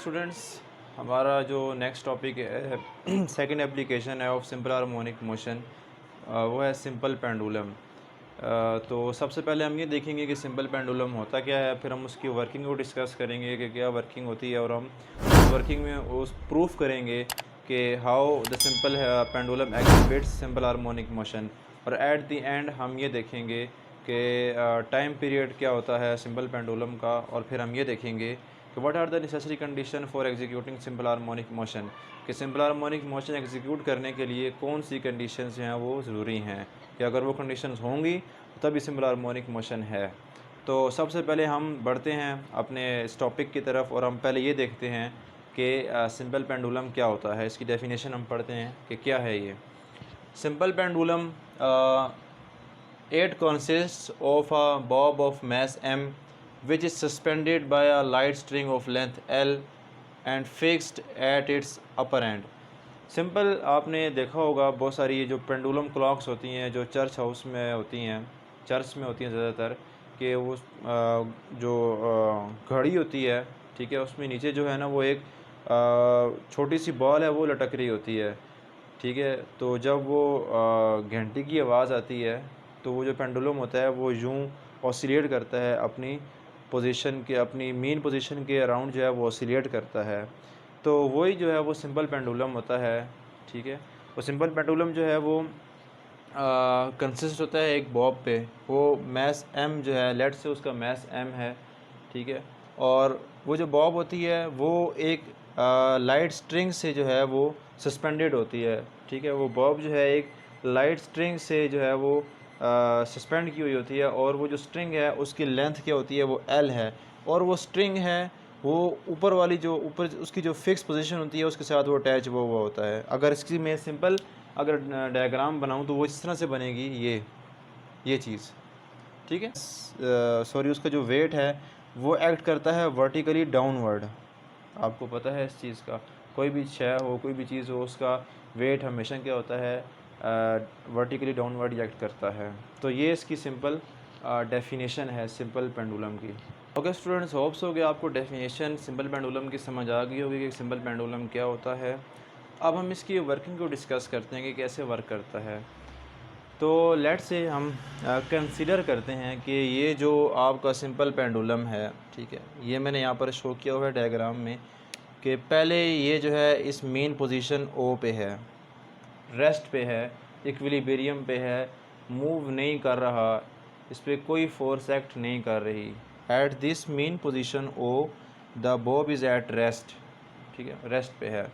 Students, हमारा जो next topic है सेकंड एप्लीकेशन है ऑफ सिंपल हार्मोनिक मोशन, वो है सिंपल पेंडुलम। तो सबसे पहले हम ये देखेंगे कि सिंपल पेंडुलम होता क्या है, फिर हम उसकी वर्किंग को डिस्कस करेंगे कि क्या वर्किंग होती है, और हम उस वर्किंग में उस प्रूफ करेंगे कि how the simple pendulum exhibits simple harmonic motion. और एट द एंड हम ये देखेंगे कि टाइम पीरियड क्या होता है सिंपल पेंडुलम का, और फिर हम ये देखेंगे कि what are the necessary condition for executing simple harmonic motion, कि सिंपल हार्मोनिक मोशन एग्जीक्यूट करने के लिए कौन सी कंडीशंस जो हैं वो ज़रूरी हैं, कि अगर वो कंडीशंस होंगी तभी सिंपल हार्मोनिक मोशन है। तो सबसे पहले हम बढ़ते हैं अपने इस टॉपिक की तरफ, और हम पहले ये देखते हैं कि सिंपल पेंडुलम क्या होता है। इसकी डेफिनेशन हम पढ़ते हैं कि क्या है ये simple pendulum. It consists of a bob of mass m which is suspended by a light string of length L and fixed at its upper end। Simple आपने देखा होगा बहुत सारी ये जो पेंडुलम क्लॉक्स होती हैं जो चर्च हाउस में होती हैं, चर्च में होती हैं ज़्यादातर, कि वो जो घड़ी होती है, ठीक है, उसमें नीचे जो है ना वो एक छोटी सी बॉल है वो लटक रही होती है, ठीक है। तो जब वो घंटी की आवाज़ आती है तो वो जो पेंडुलम होता है वो यूं ऑसिलेट करता है अपनी पोजीशन के, अपनी मेन पोजीशन के अराउंड जो है वो ऑसिलेट करता है। तो वही जो है वो सिंपल पेंडुलम होता है, ठीक है। वो सिंपल पेंडुलम जो है वो कंसिस्ट होता है एक बॉब पे, वो मैस एम जो है, लेट से उसका मैस एम है, ठीक है। और वो जो बॉब होती है वो एक लाइट स्ट्रिंग से जो है वो सस्पेंडेड होती है, ठीक है। वो बॉब जो है एक लाइट स्ट्रिंग से जो है वो सस्पेंड की हुई होती है, और वो जो स्ट्रिंग है उसकी लेंथ क्या होती है वो एल है, और वो स्ट्रिंग है वो ऊपर वाली जो ऊपर उसकी जो फिक्स पोजीशन होती है उसके साथ वो अटैच हुआ होता है। अगर इसकी मैं सिंपल अगर डायग्राम बनाऊं तो वो इस तरह से बनेगी, ये चीज़, ठीक है। सॉरी, उसका जो वेट है वो एक्ट करता है वर्टिकली डाउनवर्ड। आपको पता है इस चीज़ का, कोई भी शय हो, कोई भी चीज़ हो, उसका वेट हमेशा क्या होता है, वर्टिकली डाउनवर्ड एक्ट करता है। तो ये इसकी सिंपल डेफिनेशन है सिंपल पेंडुलम की। ओके स्टूडेंट्स, होप्स हो गया आपको डेफिनेशन सिंपल पेंडुलम की समझ आ गई होगी कि सिंपल पेंडुलम क्या होता है। अब हम इसकी वर्किंग को डिस्कस करते हैं कि कैसे वर्क करता है। तो लेट से हम कंसीडर करते हैं कि ये जो आपका सिंपल पेंडुलम है, ठीक है, ये मैंने यहाँ पर शो किया हुआ है डायग्राम में, कि पहले ये जो है इस मेन पोजीशन ओ पे है, रेस्ट पे है, इक्विलिब्रियम पे है, मूव नहीं कर रहा, इस पर कोई फोर्स एक्ट नहीं कर रही। At this mean position O the bob is at rest, ठीक है, रेस्ट पे है।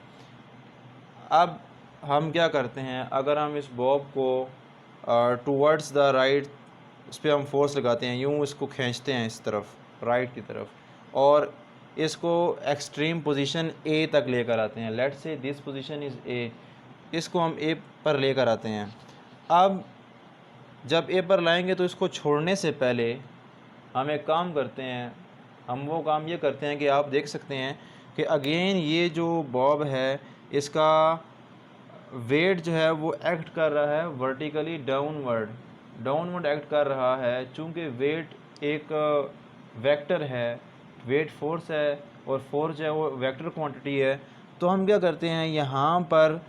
अब हम क्या करते हैं, अगर हम इस बॉब को टूवर्ड्स द राइट, इस पर हम फोर्स लगाते हैं, यूँ इसको खींचते हैं इस तरफ, राइट की तरफ, और इसको एक्सट्रीम पोजीशन ए तक लेकर आते हैं। Let's say this position is a, इसको हम ए पर लेकर आते हैं। अब जब ए पर लाएंगे तो इसको छोड़ने से पहले हम एक काम करते हैं, हम वो काम ये करते हैं कि आप देख सकते हैं कि अगेन ये जो बॉब है इसका वेट जो है वो एक्ट कर रहा है वर्टिकली डाउनवर्ड एक्ट कर रहा है। चूँकि वेट एक वेक्टर है, वेट फोर्स है, और फोर्स है वो वेक्टर क्वांटिटी है, तो हम क्या करते हैं यहाँ पर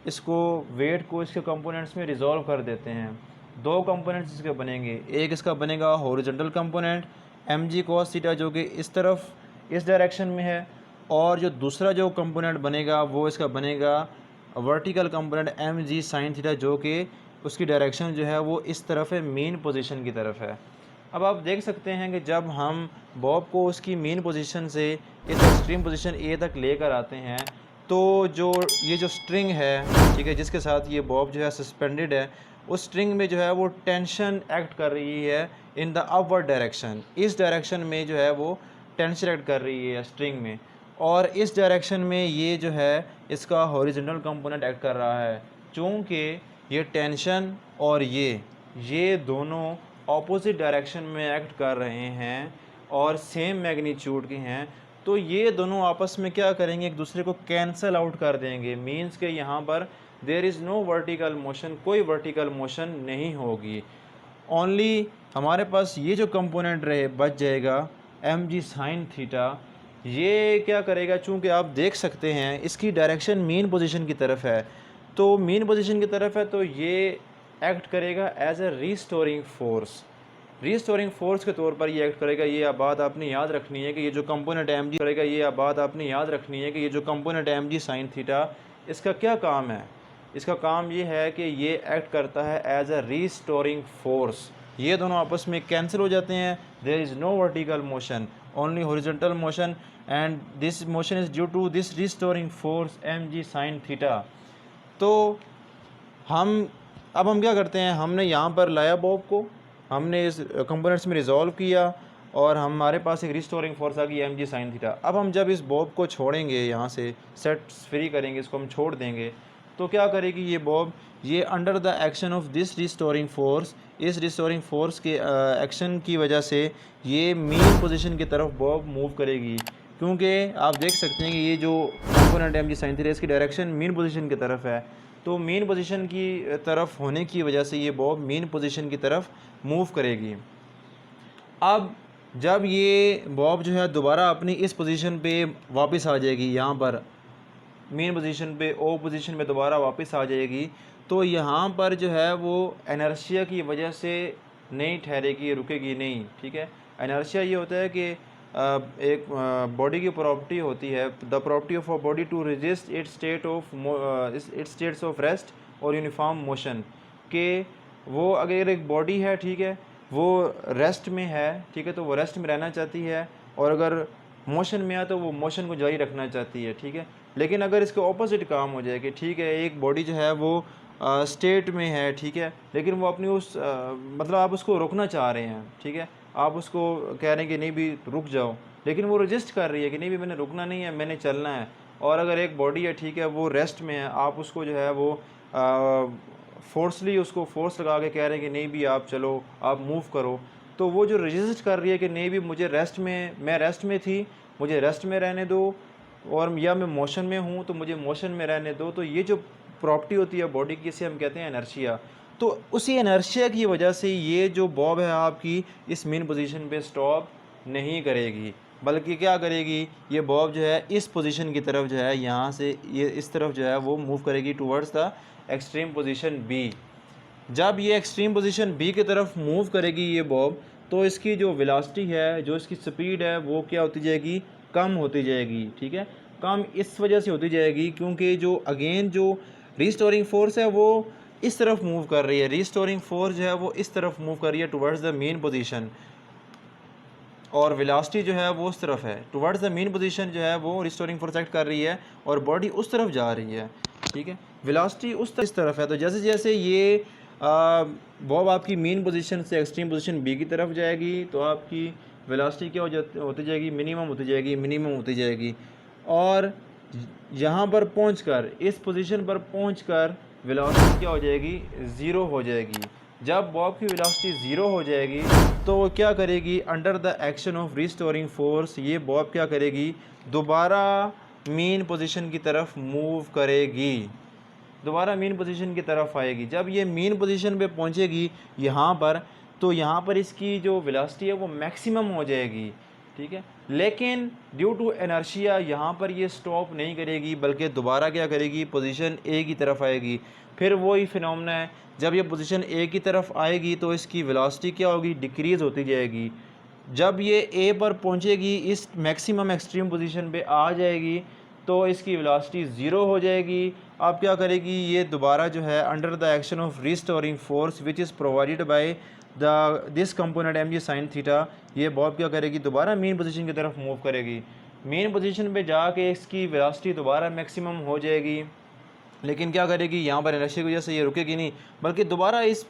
इसको वेट को इसके कंपोनेंट्स में रिजॉल्व कर देते हैं। दो कंपोनेंट्स इसके बनेंगे, एक इसका बनेगा horizontal component mg cos theta जो कि इस तरफ इस डायरेक्शन में है, और जो दूसरा जो कंपोनेंट बनेगा वो इसका बनेगा vertical component mg sin theta जो कि उसकी डायरेक्शन जो है वो इस तरफ है, मेन पोजीशन की तरफ है। अब आप देख सकते हैं कि जब हम बॉब को उसकी मेन पोजीशन से इस एक्सट्रीम पोजीशन ए तक लेकर आते हैं तो जो ये जो स्ट्रिंग है, ठीक है, जिसके साथ ये बॉब जो है सस्पेंडेड है, उस स्ट्रिंग में जो है वो टेंशन एक्ट कर रही है इन द अपवर्ड डायरेक्शन। इस डायरेक्शन में जो है वो टेंशन एक्ट कर रही है स्ट्रिंग में, और इस डायरेक्शन में ये जो है इसका हॉरिजॉन्टल कंपोनेंट एक्ट कर रहा है। चूँकि ये टेंशन और ये दोनों ऑपोजिट डायरेक्शन में एक्ट कर रहे हैं और सेम मैग्नीट्यूड के हैं, तो ये दोनों आपस में क्या करेंगे, एक दूसरे को कैंसल आउट कर देंगे। मीन्स के यहाँ पर there is no vertical motion, कोई वर्टिकल मोशन नहीं होगी। ओनली हमारे पास ये जो कंपोनेंट रहे बच जाएगा mg sin थीटा, ये क्या करेगा, चूँकि आप देख सकते हैं इसकी डायरेक्शन मीन पोजीशन की तरफ है, तो मीन पोजीशन की तरफ है तो ये एक्ट करेगा as a restoring force. Restoring force के तौर पर ये एक्ट करेगा। ये बात आपने याद रखनी है कि ये जो कंपोनेंट एम जी करेगा, ये बात आपने याद रखनी है कि ये जो component M G sine theta, इसका क्या काम है। इसका काम ये है कि ये एक्ट करता है एज अ रीस्टोरिंग फोर्स। ये दोनों आपस में कैंसिल हो जाते हैं। There is no vertical motion, only horizontal motion, and this motion is due to this restoring force M G sine theta. तो हम क्या करते हैं, हमने यहाँ पर लाया बॉब को, हमने इस कंपोनेंट्स में रिजॉल्व किया और हमारे पास एक रिस्टोरिंग फोर्स आ गई एम जी साइन थीटा। अब हम जब इस बॉब को छोड़ेंगे, यहाँ से सेट फ्री करेंगे, इसको हम छोड़ देंगे, तो क्या करेगी ये बॉब, ये under the action of this restoring force, इस रिस्टोरिंग फोर्स के एक्शन की वजह से ये मीन पोजीशन की तरफ बॉब मूव करेगी। क्योंकि आप देख सकते हैं कि ये जो component M G sine theta, इसकी डायरेक्शन मीन पोजीशन की तरफ है, तो मीन पोजीशन की तरफ होने की वजह से ये बॉब मीन पोजीशन की तरफ मूव करेगी। अब जब ये बॉब जो है दोबारा अपनी इस पोजीशन पे वापस आ जाएगी, यहाँ पर मेन पोजीशन पे ओ पोजीशन पे दोबारा वापस आ जाएगी, तो यहाँ पर जो है वो इनर्शिया की वजह से नहीं ठहरेगी, रुकेगी नहीं। ठीक है, इनर्शिया ये होता है कि एक बॉडी की प्रॉपर्टी होती है, the property of a body to resist its states of rest और यूनिफॉर्म मोशन, के वो अगर एक बॉडी है, ठीक है, वो रेस्ट में है, ठीक है, तो वो रेस्ट में रहना चाहती है, और अगर मोशन में है तो वो मोशन को जारी रखना चाहती है। ठीक है, लेकिन अगर इसके ऑपोजिट काम हो जाए कि ठीक है, एक बॉडी जो है वो स्टेट में है, ठीक है, लेकिन वो अपनी उस मतलब आप उसको रोकना चाह रहे हैं, ठीक है, आप उसको कह रहे हैं कि नहीं भी रुक जाओ, लेकिन वो रजिस्ट कर रही है कि नहीं भी मैंने रुकना नहीं है, मैंने चलना है। और अगर एक बॉडी है, ठीक है, वो रेस्ट में है, आप उसको जो है वो फोर्सली उसको फोर्स लगा के कह रहे हैं कि नहीं भी आप चलो, आप मूव करो, तो वो जो रजिस्ट कर रही है कि नहीं भी मुझे रेस्ट में, मैं रेस्ट में थी, मुझे रेस्ट में रहने दो, और या मैं मोशन में हूँ तो मुझे मोशन में रहने दो। तो ये जो प्रॉपर्टी होती है बॉडी की, इसे हम कहते हैं इनर्शिया। तो उसी इनर्शिया की वजह से ये जो बॉब है आपकी इस मेन पोजीशन पे स्टॉप नहीं करेगी, बल्कि क्या करेगी, ये बॉब जो है इस पोजीशन की तरफ जो है, यहाँ से ये इस तरफ जो है वो मूव करेगी towards the extreme position B. जब ये एक्सट्रीम पोजीशन बी की तरफ मूव करेगी ये बॉब, तो इसकी जो वेलोसिटी है, जो इसकी स्पीड है, वो क्या होती जाएगी, कम होती जाएगी। ठीक है, कम इस वजह से होती जाएगी क्योंकि जो अगेन जो रीस्टोरिंग फोर्स है वो इस तरफ मूव कर रही है, रीस्टोरिंग फोर्स जो है वो इस तरफ मूव कर रही है टुवर्ड्स द मेन पोजीशन, और वेलोसिटी जो है वो उस तरफ है, टुवर्ड्स द मेन पोजीशन जो है वो रिस्टोरिंग फोर्स एक्ट कर रही है, और बॉडी उस तरफ जा रही है। ठीक है, वेलोसिटी इस तरफ है, तो जैसे जैसे ये बॉब आपकी मेन पोजीशन से एक्सट्रीम पोजीशन बी की तरफ जाएगी, तो आपकी वेलोसिटी क्या होती जाएगी, मिनिमम होती जाएगी, मिनिमम होती जाएगी। और यहाँ पर पहुँचकर, इस पोजीशन पर पहुँचकर वेलोसिटी क्या हो जाएगी, ज़ीरो हो जाएगी। जब बॉब की वेलोसिटी ज़ीरो हो जाएगी तो वो क्या करेगी, under the action of restoring force, ये बॉब क्या करेगी, दोबारा मेन पोजीशन की तरफ मूव करेगी, दोबारा मेन पोजीशन की तरफ आएगी। जब ये मेन पोजीशन पे पहुंचेगी यहाँ पर, तो यहाँ पर इसकी जो वेलोसिटी है वो मैक्सिमम हो जाएगी। ठीक है, लेकिन ड्यू टू इनर्शिया यहाँ पर ये स्टॉप नहीं करेगी, बल्कि दोबारा क्या करेगी, पोजीशन ए की तरफ आएगी। फिर वही फिनोमेना है, जब ये पोजीशन ए की तरफ आएगी तो इसकी वेलोसिटी क्या होगी, डिक्रीज़ होती जाएगी। जब ये ए पर पहुंचेगी, इस मैक्सिमम एक्सट्रीम पोजीशन पे आ जाएगी, तो इसकी वेलोसिटी ज़ीरो हो जाएगी। अब क्या करेगी, ये दोबारा जो है under the action of restoring force which is provided by this component M G sine theta, ये बॉब क्या करेगी, दोबारा मेन पोजीशन की तरफ मूव करेगी। मेन पोजीशन पे जाके इसकी वेलोसिटी दोबारा मैक्सिमम हो जाएगी, लेकिन क्या करेगी, यहाँ पर इनर्शिया की वजह से ये रुकेगी नहीं, बल्कि दोबारा इस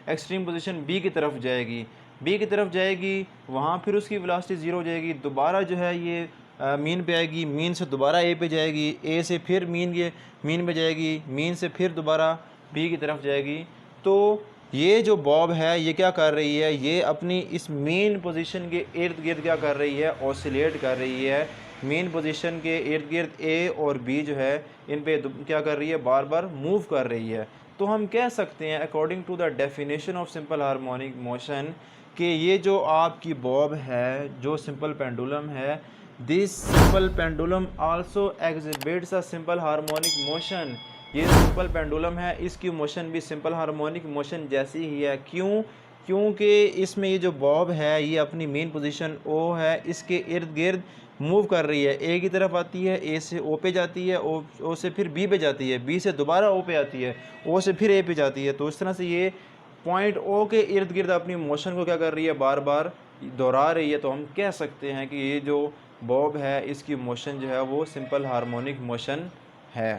एक्सट्रीम पोजीशन बी की तरफ जाएगी। बी की तरफ जाएगी, वहाँ फिर उसकी वेलोसिटी ज़ीरो हो जाएगी, दोबारा जो है ये मीन पे आएगी, मीन से दोबारा ए पे जाएगी, ए से फिर मीन पे जाएगी, मीन से फिर दोबारा बी की तरफ जाएगी। तो ये जो बॉब है ये क्या कर रही है, ये अपनी इस मेन पोजीशन के इर्द गिर्द क्या कर रही है, ऑसिलेट कर रही है। मेन पोजीशन के इर्द गिर्द ए और बी जो है इन पे क्या कर रही है, बार बार मूव कर रही है। तो हम कह सकते हैं according to the definition of simple harmonic motion कि ये जो आपकी बॉब है, जो सिंपल पेंडुलम है, this simple pendulum also exhibits a simple harmonic motion. ये सिंपल पेंडुलम है, इसकी मोशन भी सिंपल हार्मोनिक मोशन जैसी ही है। क्यों? क्योंकि इसमें ये जो बॉब है ये अपनी मेन पोजीशन ओ है, इसके इर्द गिर्द मूव कर रही है। ए की तरफ आती है, ए से ओ पे जाती है, ओ से फिर बी पे जाती है, बी से दोबारा ओ पे आती है, ओ से फिर ए पे जाती है। तो इस तरह से ये पॉइंट ओ के इर्द गिर्द अपनी मोशन को क्या कर रही है, बार बार दोहरा रही है। तो हम कह सकते हैं कि ये जो बॉब है इसकी मोशन जो है वो सिंपल हार्मोनिक मोशन है।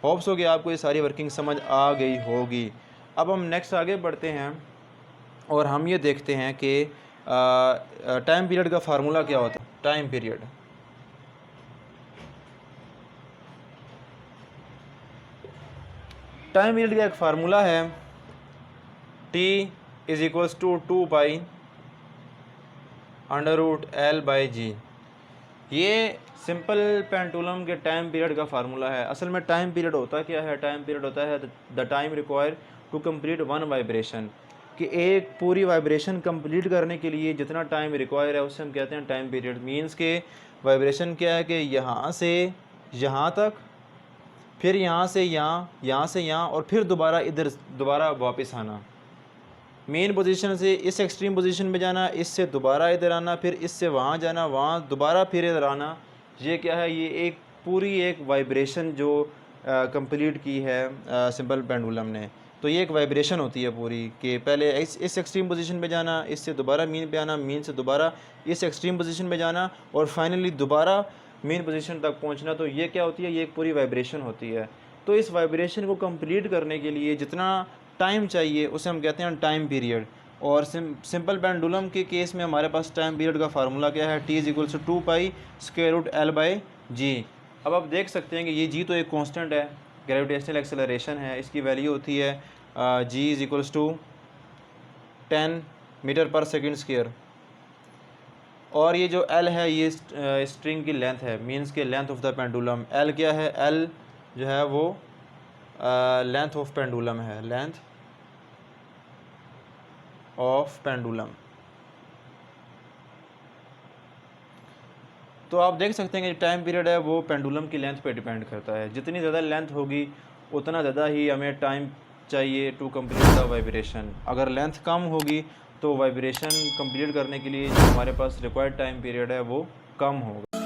होप्स हो कि आपको ये सारी वर्किंग समझ आ गई होगी। अब हम नेक्स्ट आगे बढ़ते हैं और हम ये देखते हैं कि टाइम पीरियड का फार्मूला क्या होता है। टाइम पीरियड का एक फार्मूला है, T is equals to 2 pi √L/G। ये सिंपल पेंडुलम के टाइम पीरियड का फार्मूला है। असल में टाइम पीरियड होता क्या है? टाइम पीरियड होता है the time require to complete one vibration, कि एक पूरी वाइब्रेशन कंप्लीट करने के लिए जितना टाइम रिक्वायर है उसे हम कहते हैं टाइम पीरियड। मींस के वाइब्रेशन क्या है कि यहाँ से यहाँ तक, फिर यहाँ से यहाँ, यहाँ से यहाँ, और फिर दोबारा इधर दोबारा वापस आना। मेन पोजीशन से इस एक्सट्रीम पोजीशन में जाना, इससे दोबारा इधर आना, फिर इससे वहाँ जाना, वहाँ दोबारा फिर इधर आना। ये क्या है? ये एक पूरी एक वाइब्रेशन जो कंप्लीट की है सिंपल पेंडुलम ने। तो ये एक वाइब्रेशन होती है पूरी, कि पहले इस एक्सट्रीम पोजीशन पे जाना, इससे दोबारा मीन पे आना, मीन से दोबारा इस एक्सट्रीम पोजीशन में जाना, और फाइनली दोबारा मेन पोजीशन तक पहुंचना। तो ये क्या होती है? ये एक पूरी वाइब्रेशन होती है। तो इस वाइब्रेशन को कंप्लीट करने के लिए जितना टाइम चाहिए उसे हम कहते हैं टाइम पीरियड। और सिंपल पेंडुलम के केस में हमारे पास टाइम पीरियड का फार्मूला क्या है? T is equals to 2 pi √L/G। अब आप देख सकते हैं कि ये G तो एक कांस्टेंट है, ग्रेविटेशनल एक्सेलरेशन है, इसकी वैल्यू होती है G is equals to 10 metre per second square. और ये जो L है ये स्ट्रिंग की लेंथ है, मीन्स के length of the pendulum. L क्या है? L जो है वो लेंथ ऑफ पेंडुलम है, लेंथ ऑफ पेंडुलम। तो आप देख सकते हैं कि टाइम पीरियड है वो पेंडुलम की लेंथ पे डिपेंड करता है। जितनी ज़्यादा लेंथ होगी उतना ज़्यादा ही हमें टाइम चाहिए टू कंप्लीट द वाइब्रेशन। अगर लेंथ कम होगी तो वाइब्रेशन कंप्लीट करने के लिए जो हमारे पास रिक्वायर्ड टाइम पीरियड है वो कम होगा।